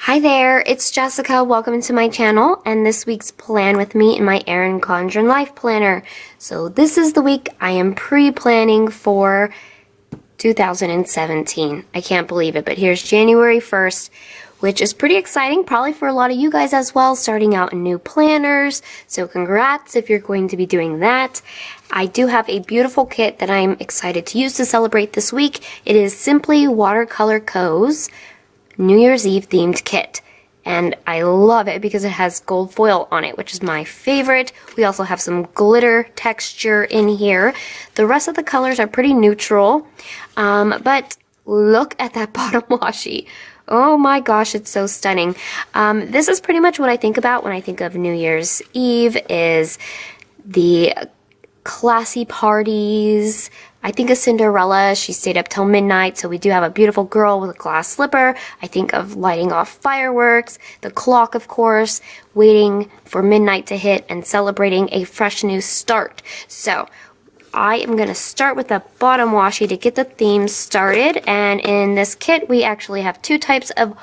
Hi there, it's Jessica. Welcome to my channel and this week's plan with me in my Erin Condren Life Planner. So this is the week I am pre-planning for 2017. I can't believe it, but here's January 1st, which is pretty exciting, probably for a lot of you guys as well, starting out in new planners. So congrats if you're going to be doing that. I do have a beautiful kit that I'm excited to use to celebrate this week. It is SimplyWaterColorCo's New Year's Eve themed kit, and I love it because it has gold foil on it, which is my favorite. We also have some glitter texture in here. The rest of the colors are pretty neutral, but look at that bottom washi. Oh my gosh, it's so stunning. This is pretty much what I think about when I think of New Year's Eve, is the classy parties. I think of Cinderella. She stayed up till midnight, so we do have a beautiful girl with a glass slipper. I think of lighting off fireworks, the clock, of course, waiting for midnight to hit and celebrating a fresh new start. So I am going to start with the bottom washi to get the theme started, and in this kit we actually have two types of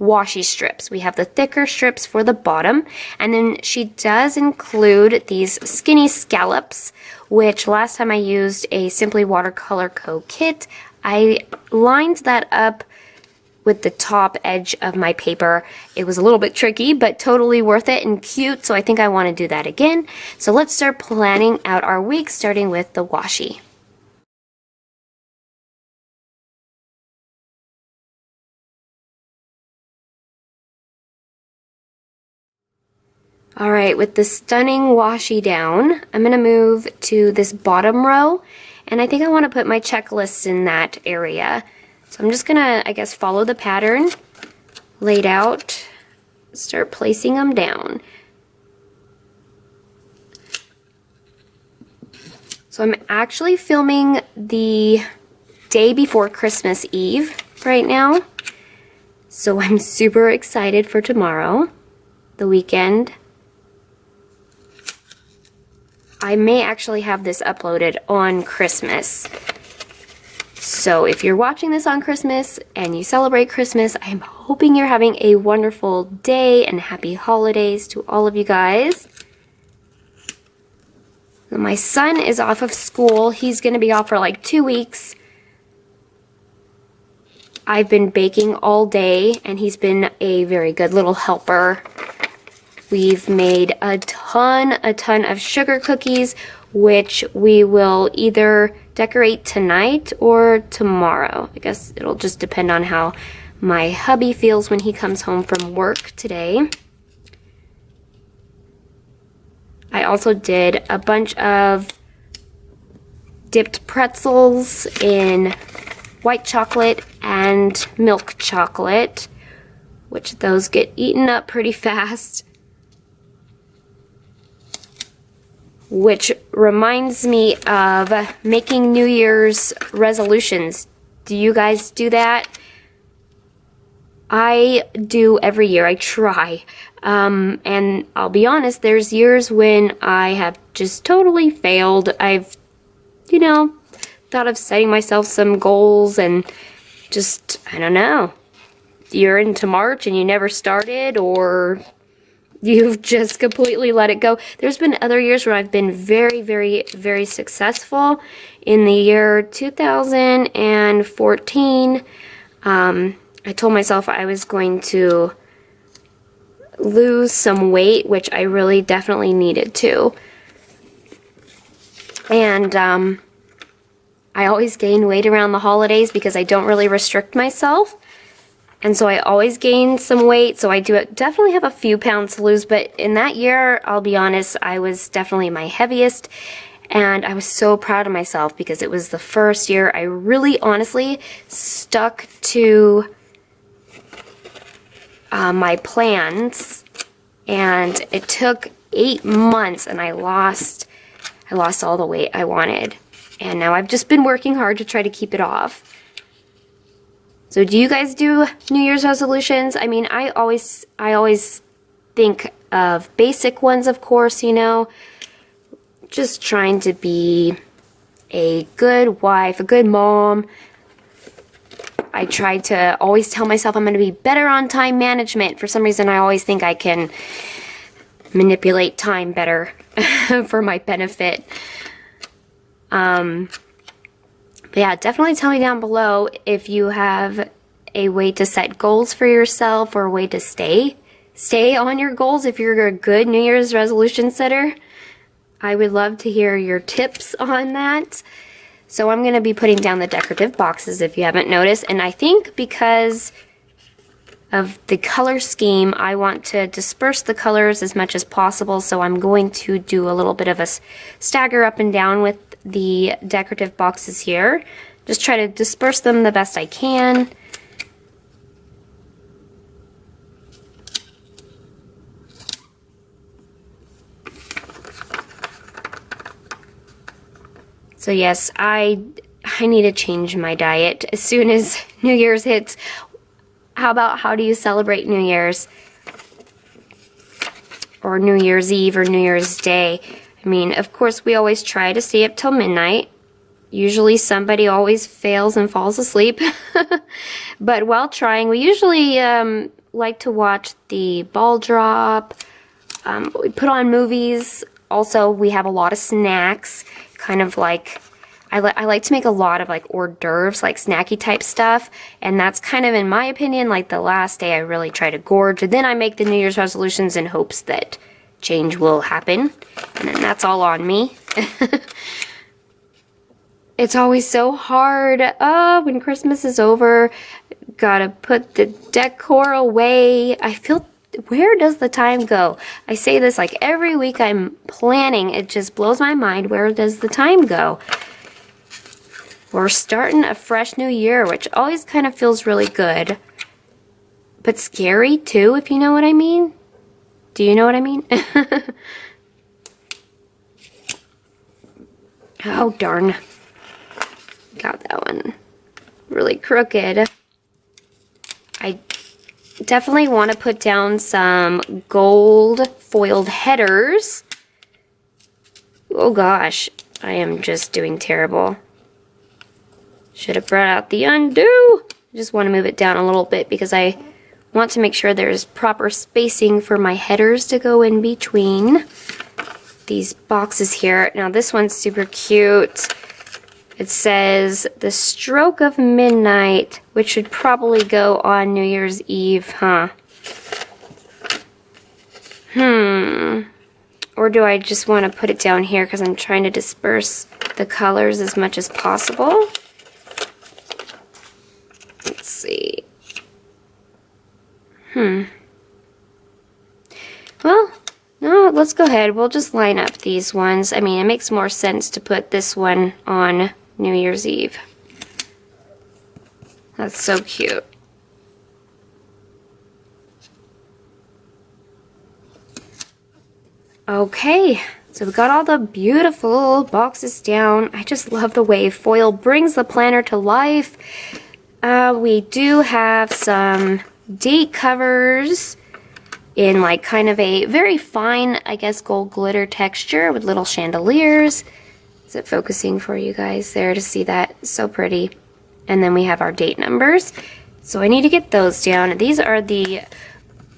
washi strips. We have the thicker strips for the bottom, and then she does include these skinny scallops, which last time I used a SimplyWaterColorCo kit, I lined that up with the top edge of my paper. It was a little bit tricky, but totally worth it and cute, so I think I want to do that again. So let's start planning out our week, starting with the washi. Alright, with the stunning washi down, I'm going to move to this bottom row, and I think I want to put my checklists in that area. So I'm just going to, I guess, follow the pattern laid out, start placing them down. So I'm actually filming the day before Christmas Eve right now, so I'm super excited for tomorrow, the weekend. I may actually have this uploaded on Christmas. So if you're watching this on Christmas and you celebrate Christmas, I'm hoping you're having a wonderful day and happy holidays to all of you guys. My son is off of school. He's going to be off for like 2 weeks. I've been baking all day, and he's been a very good little helper. We've made a ton of sugar cookies, which we will either decorate tonight or tomorrow. I guess it'll just depend on how my hubby feels when he comes home from work today. I also did a bunch of dipped pretzels in white chocolate and milk chocolate, which those get eaten up pretty fast. Which reminds me of making New Year's resolutions. Do you guys do that? I do every year. I try. And I'll be honest, there's years when I have just totally failed. I've, thought of setting myself some goals and just, I don't know. You're into March and you never started, or you've just completely let it go. There's been other years where I've been very successful. In the year 2014, I told myself I was going to lose some weight, which I really definitely needed to. And I always gain weight around the holidays because I don't really restrict myself. And so I always gain some weight, so I do definitely have a few pounds to lose, but in that year, I'll be honest, I was definitely my heaviest, and I was so proud of myself because it was the first year I really honestly stuck to my plans, and it took 8 months, and I lost all the weight I wanted, and now I've just been working hard to try to keep it off. So do you guys do New Year's resolutions? I mean, I always think of basic ones, of course, just trying to be a good wife, a good mom, I try to always tell myself I'm going to be better on time management. For some reason, I always think I can manipulate time better for my benefit. But yeah, definitely tell me down below if you have a way to set goals for yourself or a way to stay on your goals if you're a good New Year's resolution setter. I would love to hear your tips on that. So I'm going to be putting down the decorative boxes if you haven't noticed. And I think because of the color scheme, I want to disperse the colors as much as possible. So I'm going to do a little bit of a stagger up and down with the decorative boxes here. Just try to disperse them the best I can. So yes, I need to change my diet as soon as New Year's hits. How do you celebrate New Year's? Or New Year's Eve or New Year's Day? I mean, of course, we always try to stay up till midnight. Usually somebody always fails and falls asleep. But while trying, we usually like to watch the ball drop. We put on movies. Also, we have a lot of snacks. Kind of like, I like to make a lot of like hors d'oeuvres, like snacky type stuff, and that's kind of, in my opinion, like the last day I really try to gorge, and then I make the New Year's resolutions in hopes that change will happen, and then that's all on me. It's always so hard. When Christmas is over, gotta put the decor away. I feel, where does the time go? I say this like every week I'm planning. It just blows my mind. Where does the time go? We're starting a fresh new year, which always kind of feels really good. But scary too, if you know what I mean. Do you know what I mean? Oh, darn. Got that one really crooked. I definitely want to put down some gold foiled headers. Oh gosh, I am just doing terrible. Should have brought out the undo. I just want to move it down a little bit because I want to make sure there's proper spacing for my headers to go in between these boxes here. Now this one's super cute. It says the stroke of midnight, which should probably go on New Year's Eve, huh? Or do I just want to put it down here because I'm trying to disperse the colors as much as possible? Let's see. Well, no, let's go ahead. We'll just line up these ones. I mean, it makes more sense to put this one on New Year's Eve. That's so cute. Okay, so we got all the beautiful boxes down. I just love the way foil brings the planner to life. We do have some date covers in like kind of a very fine, I guess, gold glitter texture with little chandeliers. Is it focusing for you guys there to see that? So pretty. And then we have our date numbers. So I need to get those down. These are the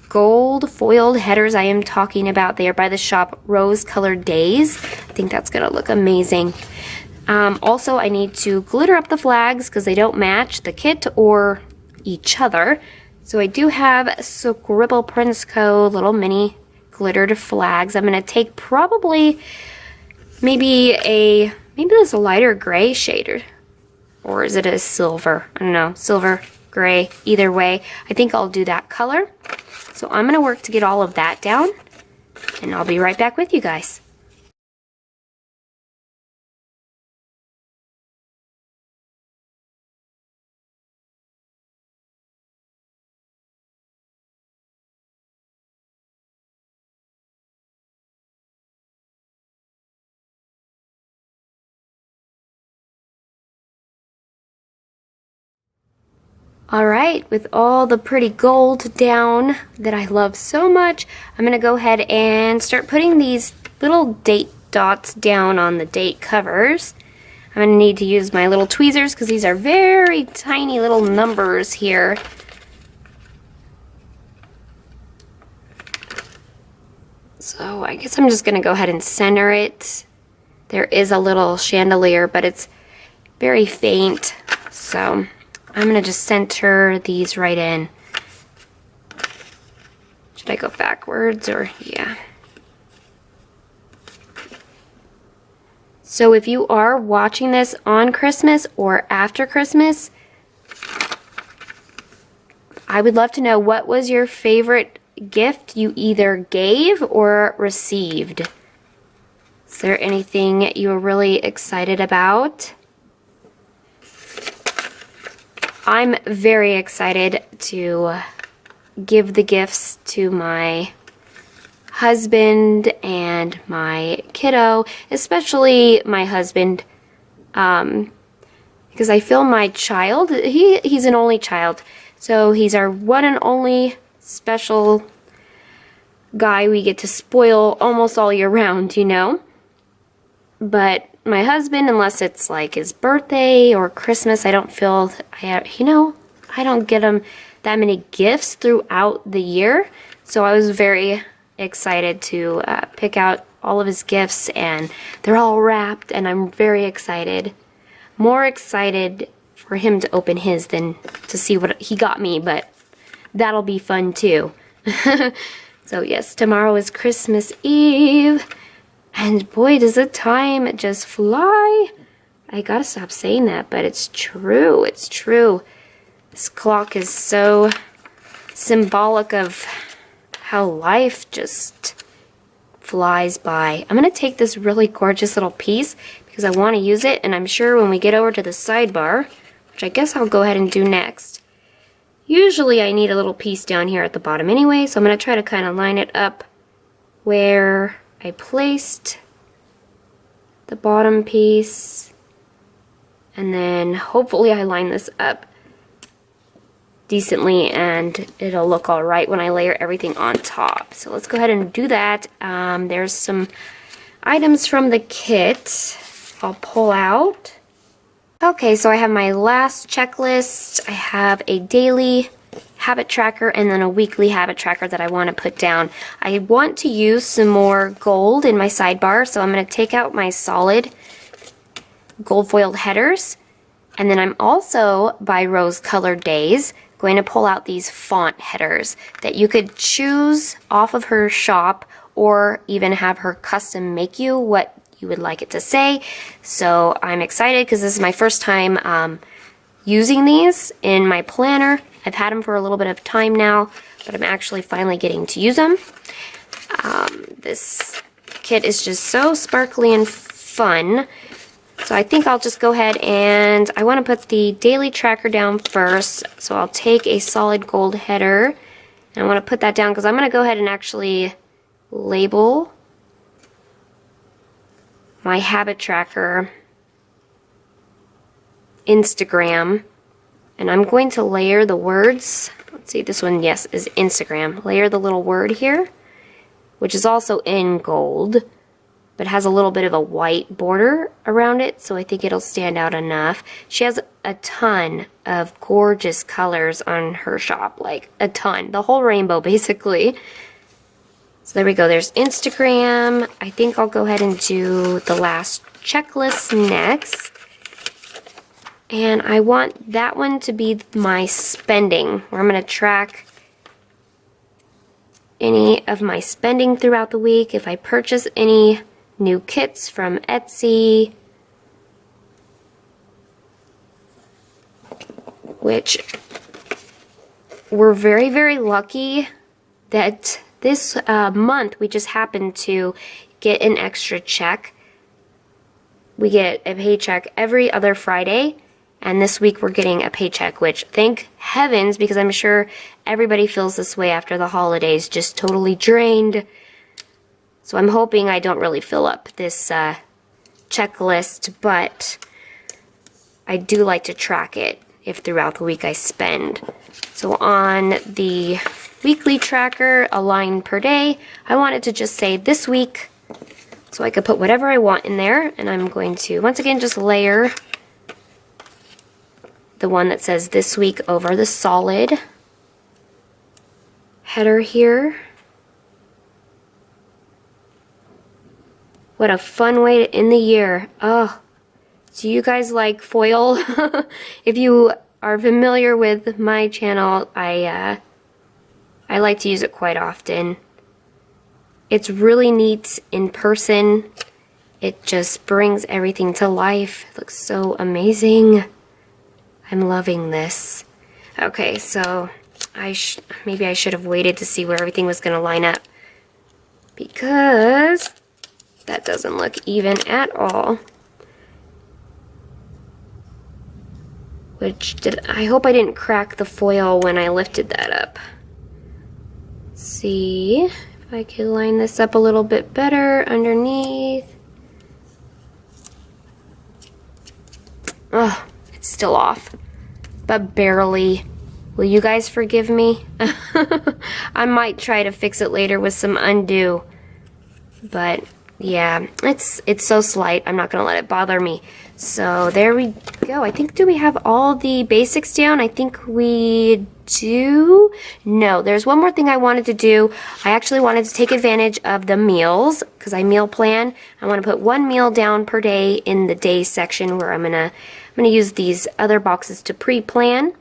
gold foiled headers I am talking about. They are by the shop ColoredDAZE. I think that's going to look amazing. Also, I need to glitter up the flags because they don't match the kit or each other. So I do have ScribblePrintsCo little mini glittered flags. I'm going to take probably maybe there's a lighter gray shade, or is it a silver? I don't know, silver, gray, either way. I think I'll do that color. So I'm going to work to get all of that down, and I'll be right back with you guys. Alright, with all the pretty gold down that I love so much, I'm going to go ahead and start putting these little date dots down on the date covers. I'm gonna need to use my little tweezers because these are very tiny little numbers here. So I guess I'm just gonna go ahead and center it. There is a little chandelier, but it's very faint. So I'm gonna just center these right in. Should I go backwards or, yeah. So if you are watching this on Christmas or after Christmas, I would love to know what was your favorite gift you either gave or received. Is there anything you were really excited about? I'm very excited to give the gifts to my husband and my kiddo, especially my husband, because I feel my child, he's an only child, so he's our one and only special guy we get to spoil almost all year round, you know? But my husband, unless it's like his birthday or Christmas, I don't feel, I don't get him that many gifts throughout the year, so I was very excited to pick out all of his gifts, and they're all wrapped, and I'm very excited. More excited for him to open his than to see what he got me, but that'll be fun too. So yes, tomorrow is Christmas Eve, and boy does the time just fly. I gotta stop saying that, but it's true, it's true. This clock is so symbolic of how life just flies by. I'm going to take this really gorgeous little piece because I want to use it, and I'm sure when we get over to the sidebar, which I guess I'll go ahead and do next, usually I need a little piece down here at the bottom anyway, so I'm going to try to kind of line it up where I placed the bottom piece, and then hopefully I line this up decently and it'll look all right when I layer everything on top. So let's go ahead and do that. There's some items from the kit I'll pull out. Okay, so I have my last checklist. I have a daily habit tracker and then a weekly habit tracker that I want to put down. I want to use some more gold in my sidebar, so I'm going to take out my solid gold foiled headers, and then I'm also, by ColoredDAZE, going to pull out these font headers that you could choose off of her shop or even have her custom make you what you would like it to say. So I'm excited because this is my first time using these in my planner. I've had them for a little bit of time now, but I'm actually finally getting to use them. This kit is just so sparkly and fun. So I think I'll just go ahead and I want to put the daily tracker down first. So I'll take a solid gold header and I want to put that down because I'm going to go ahead and actually label my habit tracker Instagram, and I'm going to layer the words. Let's see, this one, yes, is Instagram. Layer the little word here, which is also in gold, but has a little bit of a white border around it, so I think it'll stand out enough. She has a ton of gorgeous colors on her shop, like a ton, the whole rainbow basically. So there we go, there's Instagram. I think I'll go ahead and do the last checklist next. And I want that one to be my spending, where I'm going to track any of my spending throughout the week. If I purchase any new kits from Etsy, which we're very, very lucky that this month we just happened to get an extra check. We get a paycheck every other Friday, and this week we're getting a paycheck, which thank heavens, because I'm sure everybody feels this way after the holidays, just totally drained. So I'm hoping I don't really fill up this checklist, but I do like to track it if throughout the week I spend. So on the weekly tracker, a line per day, I wanted to just say this week So I could put whatever I want in there, and I'm going to, once again, just layer the one that says this week over the solid header here. What a fun way to end the year. Oh, do you guys like foil? If you are familiar with my channel, I like to use it quite often. It's really neat in person. It just brings everything to life. It looks so amazing. I'm loving this. Okay, so maybe I should have waited to see where everything was going to line up, because that doesn't look even at all. I hope I didn't crack the foil when I lifted that up. Let's see if I can line this up a little bit better underneath. Oh, it's still off, but barely. Will you guys forgive me? I might try to fix it later with some undo, but yeah, it's so slight. I'm not gonna let it bother me. So there we go. I think, do we have all the basics down? I think we do. No, there's one more thing I wanted to do. I actually wanted to take advantage of the meals, because I meal plan. I want to put one meal down per day in the day section, where I'm gonna use these other boxes to pre-plan.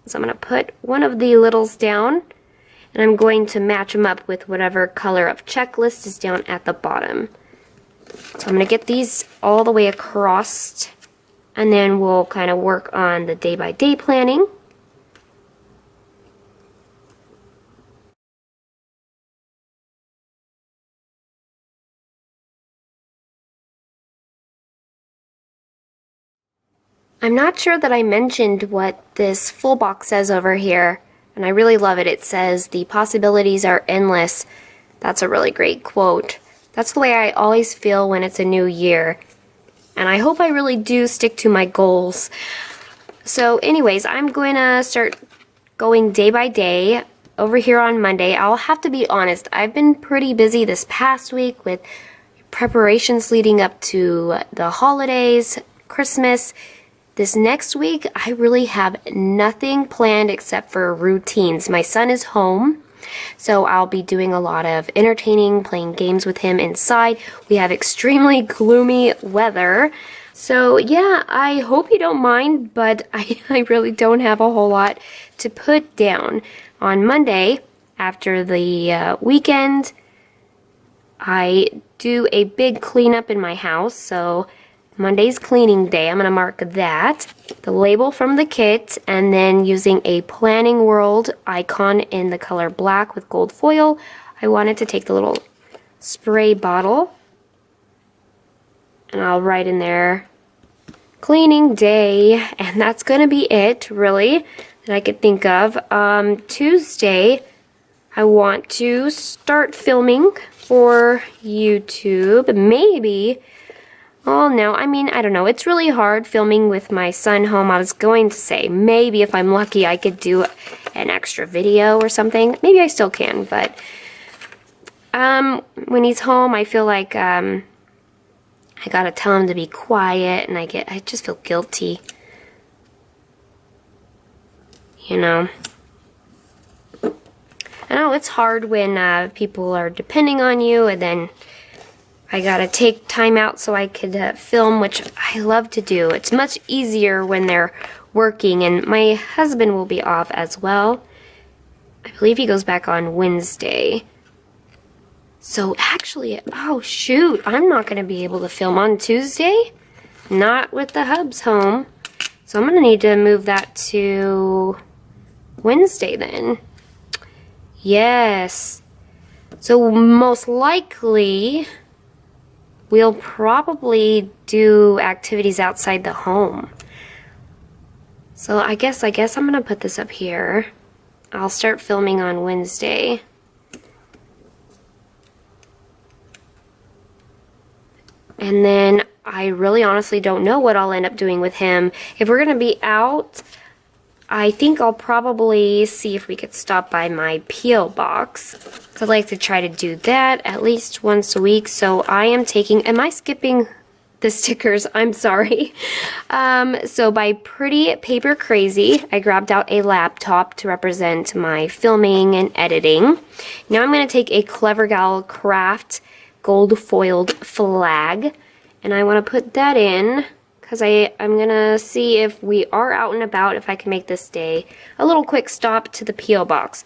So I'm gonna put one of the littles down, and I'm going to match them up with whatever color of checklist is down at the bottom. So I'm going to get these all the way across, and then we'll kind of work on the day-by-day planning. I'm not sure that I mentioned what this full box says over here, and I really love it. It says, "The possibilities are endless." That's a really great quote. That's the way I always feel when it's a new year. And I hope I really do stick to my goals. So anyways, I'm going to start going day by day over here on Monday. I'll have to be honest, I've been pretty busy this past week with preparations leading up to the holidays, Christmas. This next week, I really have nothing planned except for routines. My son is home, so I'll be doing a lot of entertaining, playing games with him inside. We have extremely gloomy weather. So yeah, I hope you don't mind, but I really don't have a whole lot to put down. On Monday, after the weekend, I do a big cleanup in my house, so Monday's cleaning day. I'm going to mark that, the label from the kit, and then using a PlanningWorld icon in the color black with gold foil, I wanted to take the little spray bottle, and I'll write in there, cleaning day, and that's going to be it, really, that I could think of. Tuesday, I want to start filming for YouTube, maybe. Oh no, I mean, I don't know. It's really hard filming with my son home. I was going to say, maybe if I'm lucky, I could do an extra video or something. Maybe I still can, but when he's home, I feel like I gotta tell him to be quiet, and I just feel guilty. You know? I know it's hard when people are depending on you, and then I gotta take time out so I could film, which I love to do. It's much easier when they're working, and my husband will be off as well. I believe he goes back on Wednesday. So actually, oh shoot, I'm not gonna be able to film on Tuesday. Not with the hubs home. So I'm gonna need to move that to Wednesday then. Yes. So most likely, we'll probably do activities outside the home. So I guess I'm gonna put this up here. I'll start filming on Wednesday. And then I really honestly don't know what I'll end up doing with him. If we're gonna be out, I think I'll probably see if we could stop by my P.O. box. So I'd like to try to do that at least once a week. So I am taking, am I skipping the stickers? I'm sorry. So by PrettyPaperCrazy, I grabbed out a laptop to represent my filming and editing. Now I'm going to take a CleverGalCrafts gold foiled flag, and I want to put that in because I'm going to see if we are out and about, if I can make this day a little quick stop to the P.O. box.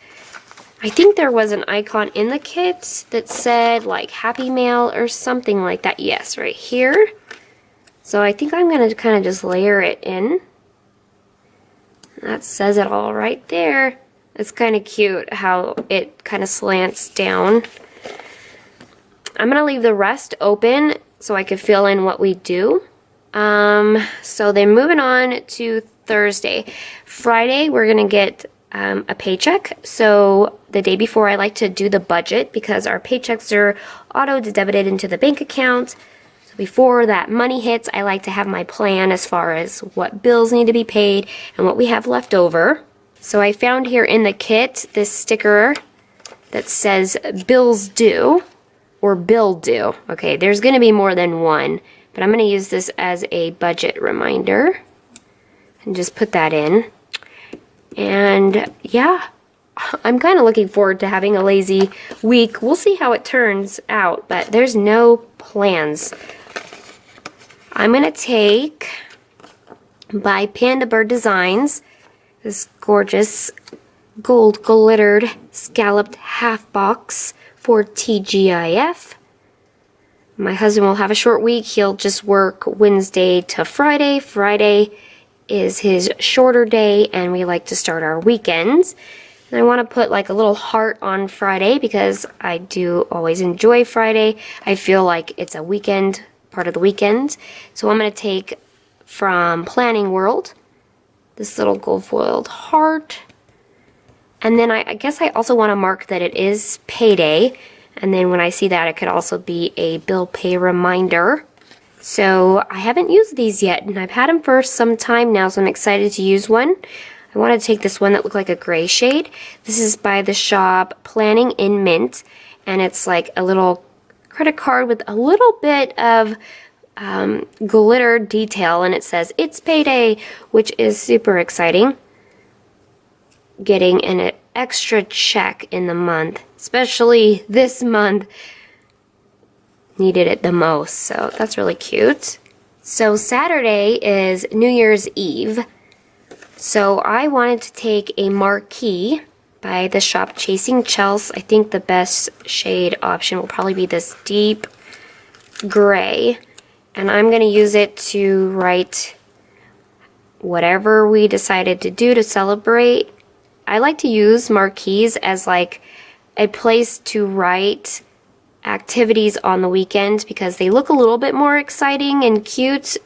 I think there was an icon in the kit that said like Happy Mail or something like that. Yes, right here. So I think I'm going to kind of just layer it in. That says it all right there. It's kind of cute how it kind of slants down. I'm going to leave the rest open so I could fill in what we do. So then moving on to Thursday. Friday, we're going to get a paycheck. So the day before, I like to do the budget because our paychecks are auto-debited into the bank account. So before that money hits, I like to have my plan as far as what bills need to be paid and what we have left over. So I found here in the kit this sticker that says bills due or bill due. Okay, there's going to be more than one, but I'm going to use this as a budget reminder and just put that in. And yeah, I'm kind of looking forward to having a lazy week. We'll see how it turns out, but there's no plans. I'm going to take by PandabirdDesign this gorgeous gold glittered scalloped half box for TGIF. My husband will have a short week. He'll just work Wednesday to Friday. Friday is his shorter day, and we like to start our weekends. And I want to put like a little heart on Friday because I do always enjoy Friday. I feel like it's a weekend, part of the weekend. So I'm going to take from PlanningWorld this little gold foiled heart. And then I guess I also want to mark that it is payday. And then when I see that, it could also be a bill pay reminder. So I haven't used these yet, and I've had them for some time now, so I'm excited to use one. I want to take this one that looked like a gray shade. This is by the shop Planninginmint, and it's like a little credit card with a little bit of glitter detail, and it says it's payday, which is super exciting. Getting an extra check in the month, especially this month, needed it the most, so that's really cute. So Saturday is New Year's Eve, so I wanted to take a marquee by the shop ChasingChels. I think the best shade option will probably be this deep gray, and I'm going to use it to write whatever we decided to do to celebrate. I like to use marquees as like a place to write activities on the weekend because they look a little bit more exciting and cute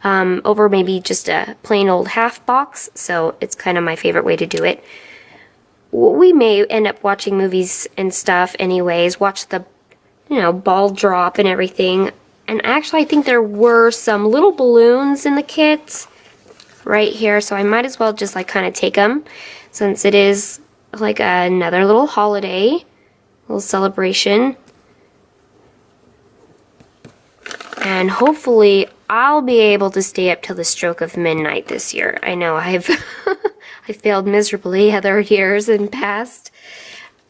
over maybe just a plain old half box, so it's kind of my favorite way to do it. We may end up watching movies and stuff anyways, watch the, you know, ball drop and everything. And actually I think there were some little balloons in the kit right here, so I might as well just like kind of take them since it is like another little holiday, little celebration. And hopefully I'll be able to stay up till the stroke of midnight this year. I know I've I failed miserably other years in past.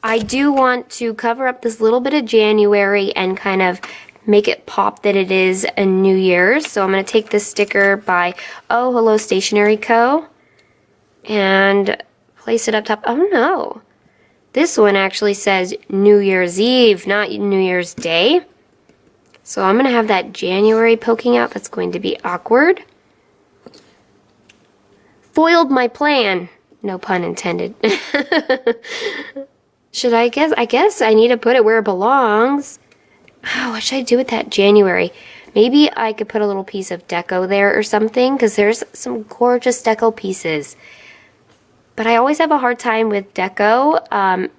I do want to cover up this little bit of January and kind of make it pop that it is a New Year's. So I'm going to take this sticker by OhHelloStationeryco and place it up top. Oh no, this one actually says New Year's Eve, not New Year's Day. So I'm going to have that January poking out. That's going to be awkward. Foiled my plan. No pun intended. Should I guess? I guess I need to put it where it belongs. Oh, what should I do with that January? Maybe I could put a little piece of deco there or something, because there's some gorgeous deco pieces. But I always have a hard time with deco,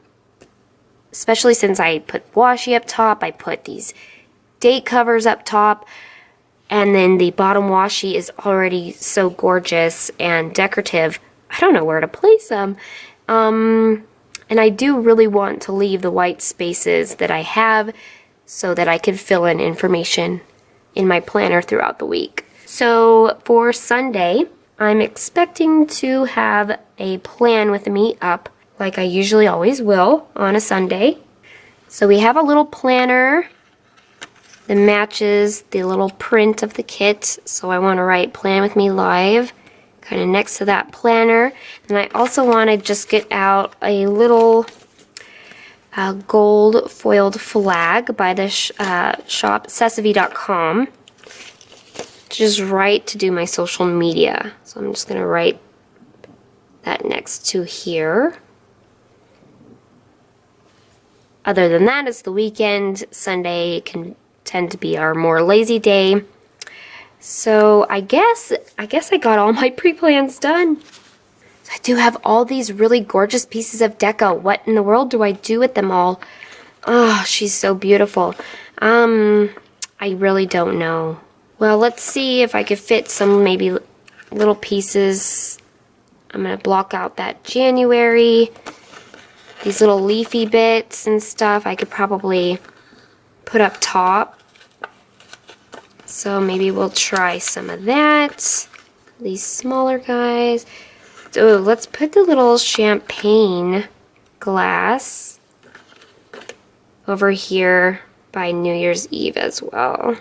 especially since I put washi up top, I put these date covers up top, and then the bottom washi is already so gorgeous and decorative I don't know where to place them. And I do really want to leave the white spaces that I have so that I could fill in information in my planner throughout the week. So for Sunday, I'm expecting to have a plan with me up like I usually always will on a Sunday. So we have a little planner that matches the little print of the kit. So I want to write Plan With Me Live kind of next to that planner. And I also want to just get out a little gold foiled flag by the shop Sesame.com. Just write to do my social media. So I'm just going to write that next to here. Other than that, it's the weekend. Sunday can tend to be our more lazy day. So I guess I got all my pre-plans done. So I do have all these really gorgeous pieces of deco. What in the world do I do with them all? Oh, she's so beautiful. I really don't know. Well, let's see if I could fit some maybe little pieces. I'm going to block out that January. These little leafy bits and stuff I could probably put up top. So maybe we'll try some of that. These smaller guys. Oh, let's put the little champagne glass over here by New Year's Eve as well.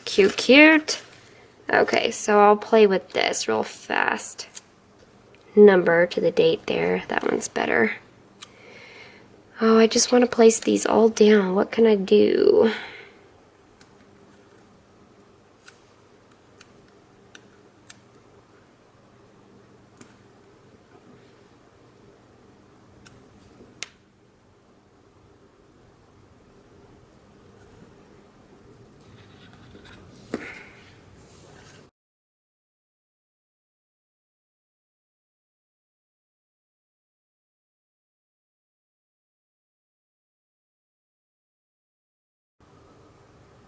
Cute, cute. Okay, so I'll play with this real fast. Number to the date there. That one's better. Oh, I just want to place these all down. What can I do?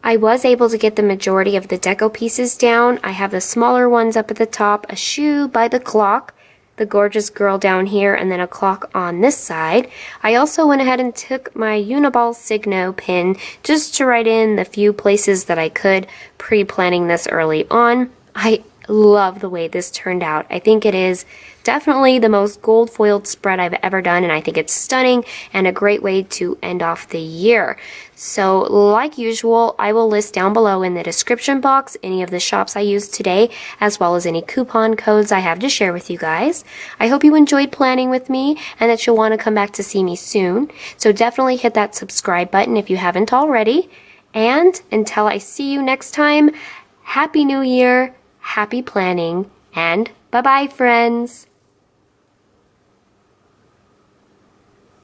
I was able to get the majority of the deco pieces down. I have the smaller ones up at the top, a shoe by the clock, the gorgeous girl down here, and then a clock on this side. I also went ahead and took my Uniball Signo pin just to write in the few places that I could, pre-planning this early on. I love the way this turned out. I think it is definitely the most gold foiled spread I've ever done, and I think it's stunning and a great way to end off the year. So like usual, I will list down below in the description box any of the shops I used today, as well as any coupon codes I have to share with you guys. I hope you enjoyed planning with me and that you'll want to come back to see me soon. So definitely hit that subscribe button if you haven't already. And until I see you next time, Happy New Year, happy planning, and bye-bye, friends!